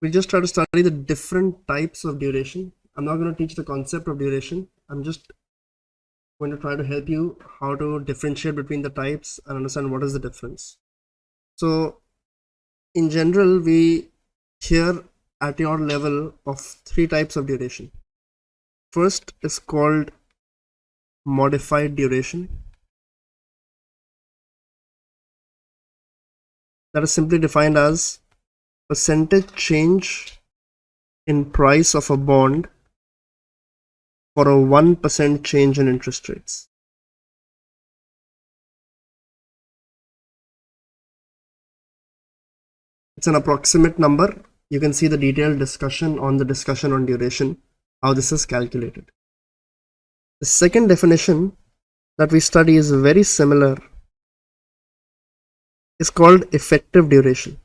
we just try to study the different types of duration. I'm not going to teach the concept of duration. I'm just going to try to help you how to differentiate between the types and understand what is the difference. So in general, we hear at your level of three types of duration. First is called modified duration. That is simply defined as percentage change in price of a bond for a 1% change in interest rates. It's an approximate number. You can see the detailed discussion on the discussion on duration, how this is calculated. The second definition that we study is very similar. It's called effective duration.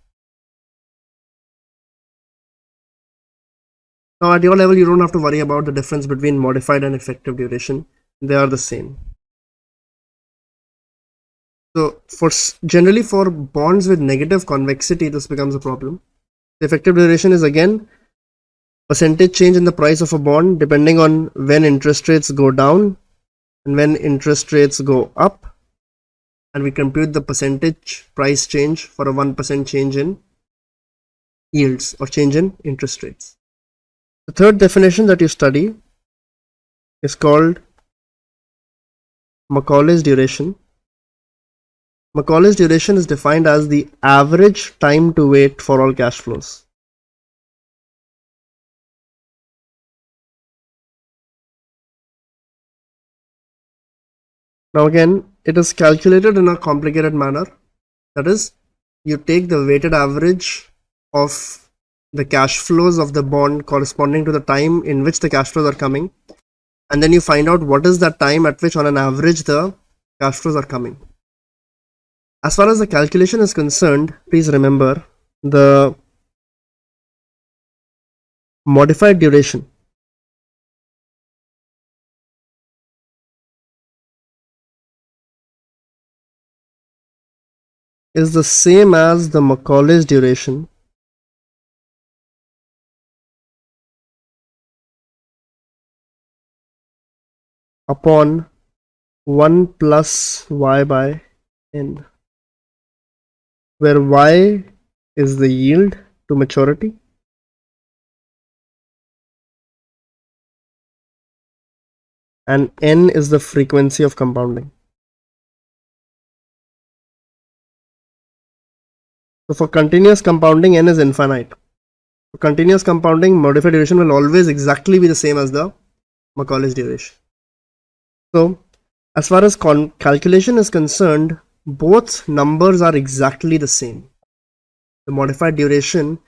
Now at your level, you don't have to worry about the difference between modified and effective duration. They are the same. So generally for bonds with negative convexity, this becomes a problem. The effective duration is again percentage change in the price of a bond depending on when interest rates go down and when interest rates go up, and we compute the percentage price change for a 1% change in yields or change in interest rates. The third definition that you study is called Macaulay's duration. Macaulay's duration is defined as the average time to wait for all cash flows. Now again, it is calculated in a complicated manner. That is, you take the weighted average of the cash flows of the bond corresponding to the time in which the cash flows are coming, and then you find out what is the time at which on an average the cash flows are coming. As far as the calculation is concerned, please remember the modified duration is the same as the Macaulay's duration upon 1 plus y by n, where y is the yield to maturity and n is the frequency of compounding. So for continuous compounding, n is infinite. For continuous compounding, modified duration will always exactly be the same as the Macaulay's duration. So as far as calculation is concerned, both numbers are exactly the same. The modified duration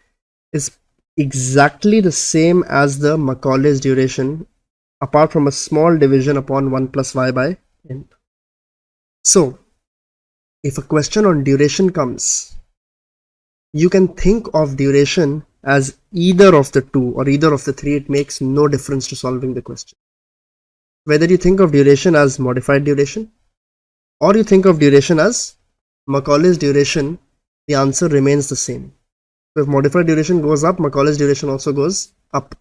is exactly the same as the Macaulay's duration, apart from a small division upon 1 plus y by n. So if a question on duration comes, you can think of duration as either of the two or either of the three. It makes no difference to solving the question. Whether you think of duration as modified duration or you think of duration as Macaulay's duration, the answer remains the same. So if modified duration goes up, Macaulay's duration also goes up.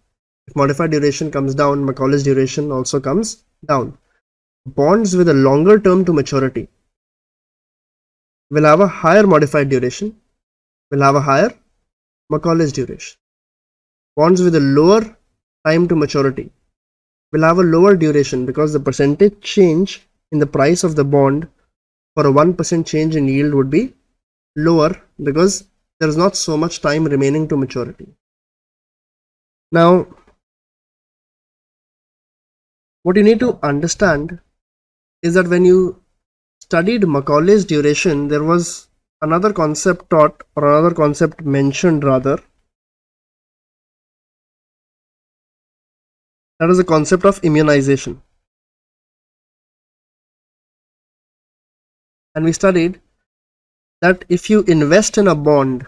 If modified duration comes down, Macaulay's duration also comes down. Bonds with a longer term to maturity will have a higher modified duration, will have a higher Macaulay's duration. Bonds with a lower time to maturity will have a lower duration because the percentage change in the price of the bond for a 1% change in yield would be lower because there is not so much time remaining to maturity. Now, what you need to understand is that when you studied Macaulay's duration, there was another concept taught, or another concept mentioned rather. That is the concept of immunization. And we studied that if you invest in a bond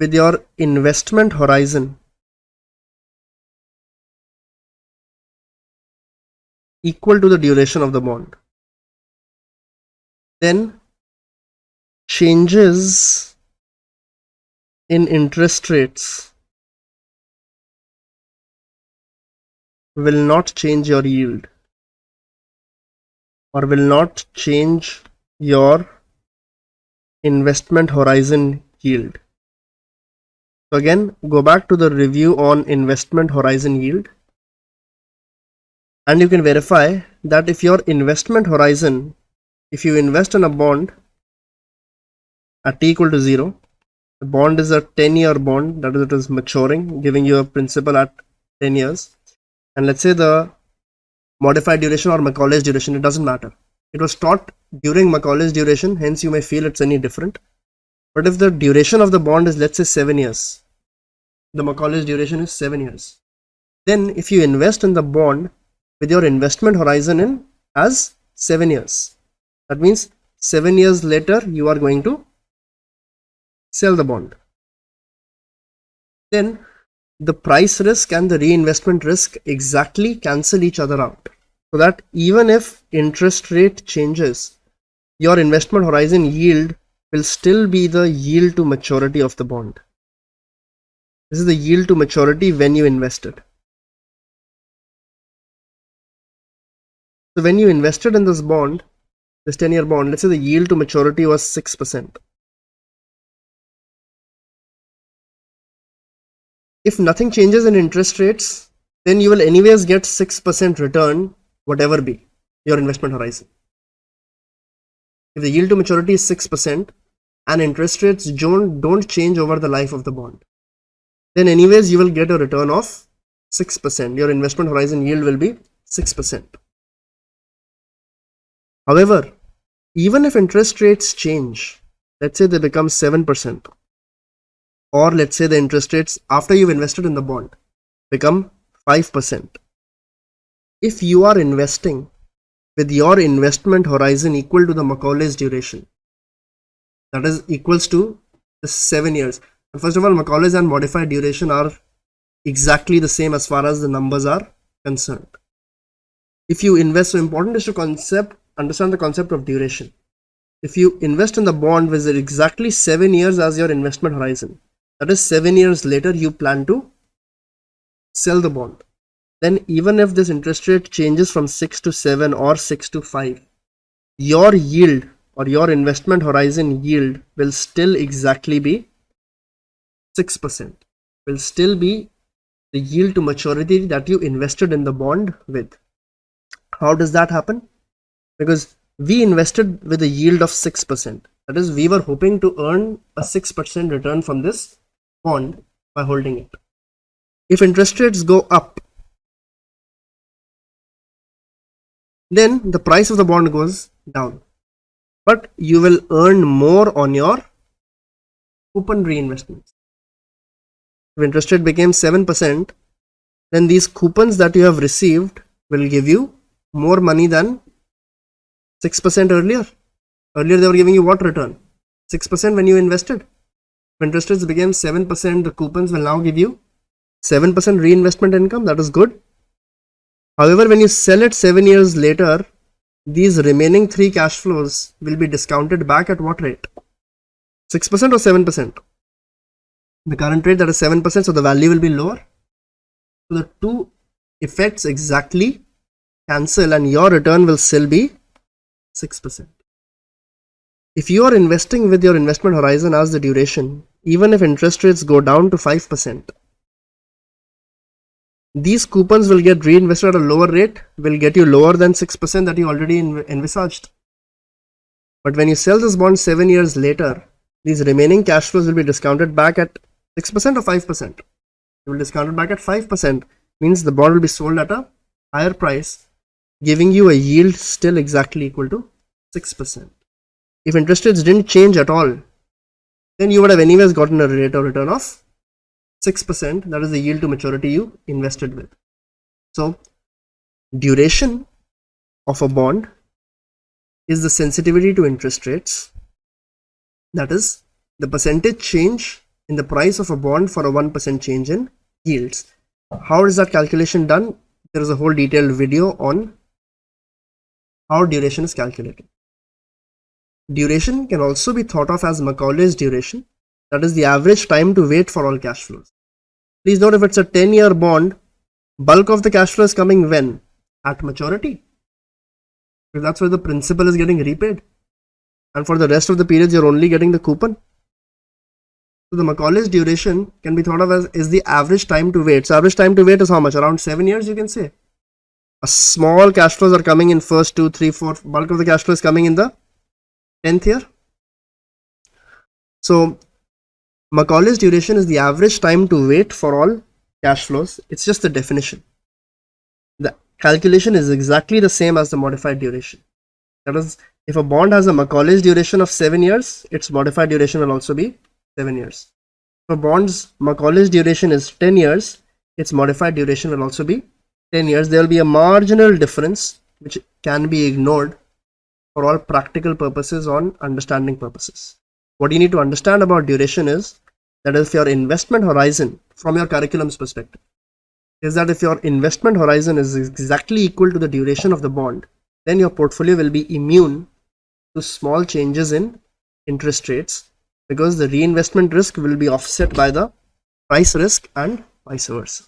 with your investment horizon equal to the duration of the bond, then changes in interest rates will not change your yield or will not change your investment horizon yield. So again, go back to the review on investment horizon yield, and you can verify that if your investment horizon, if you invest in a bond at t equal to 0, the bond is a 10-year bond, that is, it is maturing, giving you a principal at 10 years. And let's say the modified duration or Macaulay's duration, it doesn't matter. It was taught during Macaulay's duration, hence you may feel it's any different. But if the duration of the bond is, let's say, 7 years, the Macaulay's duration is 7 years, then if you invest in the bond with your investment horizon in as 7 years, that means 7 years later you are going to sell the bond. Then the price risk and the reinvestment risk exactly cancel each other out, so that even if interest rate changes, your investment horizon yield will still be the yield to maturity of the bond. This is the yield to maturity when you invested. So when you invested in this bond, this 10-year bond, let's say the yield to maturity was 6%. If nothing changes in interest rates, then you will anyways get 6% return, whatever be your investment horizon. If the yield to maturity is 6% and interest rates don't change over the life of the bond, then anyways you will get a return of 6%. Your investment horizon yield will be 6%. However, even if interest rates change, let's say they become 7%, or let's say the interest rates after you've invested in the bond become 5%. If you are investing with your investment horizon equal to the Macaulay's duration, that is equals to the 7 years. And first of all, Macaulay's and modified duration are exactly the same as far as the numbers are concerned. If you invest, so important is to understand the concept of duration. If you invest in the bond with exactly 7 years as your investment horizon, that is 7 years later you plan to sell the bond, then even if this interest rate changes from 6 to 7 or 6 to 5, your yield or your investment horizon yield will still exactly be 6%, will still be the yield to maturity that you invested in the bond with. How does that happen? Because we invested with a yield of 6%. That is, we were hoping to earn a 6% return from this bond by holding it. If interest rates go up, then the price of the bond goes down, but you will earn more on your coupon reinvestments. If interest rate became 7%, then these coupons that you have received will give you more money than 6% earlier. Earlier they were giving you what return? 6% when you invested. If interest rates became 7%, the coupons will now give you 7% reinvestment income. That is good. However, when you sell it 7 years later, these remaining 3 cash flows will be discounted back at what rate? 6% or 7%? The current rate, that is 7%, so the value will be lower. So the two effects exactly cancel and your return will still be 6%. If you are investing with your investment horizon as the duration, even if interest rates go down to 5%, these coupons will get reinvested at a lower rate, will get you lower than 6% that you already envisaged. But when you sell this bond 7 years later, these remaining cash flows will be discounted back at 6% or 5%. It will discount it back at 5%, means the bond will be sold at a higher price, giving you a yield still exactly equal to 6%. If interest rates didn't change at all, then you would have anyways gotten a rate of return of 6%. That is the yield to maturity you invested with. So duration of a bond is the sensitivity to interest rates. That is the percentage change in the price of a bond for a 1% change in yields. How is that calculation done? There is a whole detailed video on how duration is calculated. Duration can also be thought of as Macaulay's duration. That is the average time to wait for all cash flows. Please note, if it's a 10-year bond, bulk of the cash flow is coming when? At maturity. Because that's where the principal is getting repaid. And for the rest of the periods, you're only getting the coupon. So the Macaulay's duration can be thought of as is the average time to wait. So average time to wait is how much? Around 7 years, you can say. A small cash flows are coming in first 2, 3, 4. Bulk of the cash flow is coming in the 10th year. So Macaulay's duration is the average time to wait for all cash flows. It's just the definition. The calculation is exactly the same as the modified duration. That is, if a bond has a Macaulay's duration of 7 years, its modified duration will also be 7 years. For bonds, Macaulay's duration is 10 years, its modified duration will also be 10 years. There will be a marginal difference which can be ignored for all practical purposes on understanding purposes. What you need to understand about duration is that if your investment horizon from your curriculum's perspective is that if your investment horizon is exactly equal to the duration of the bond, then your portfolio will be immune to small changes in interest rates, because the reinvestment risk will be offset by the price risk and vice versa.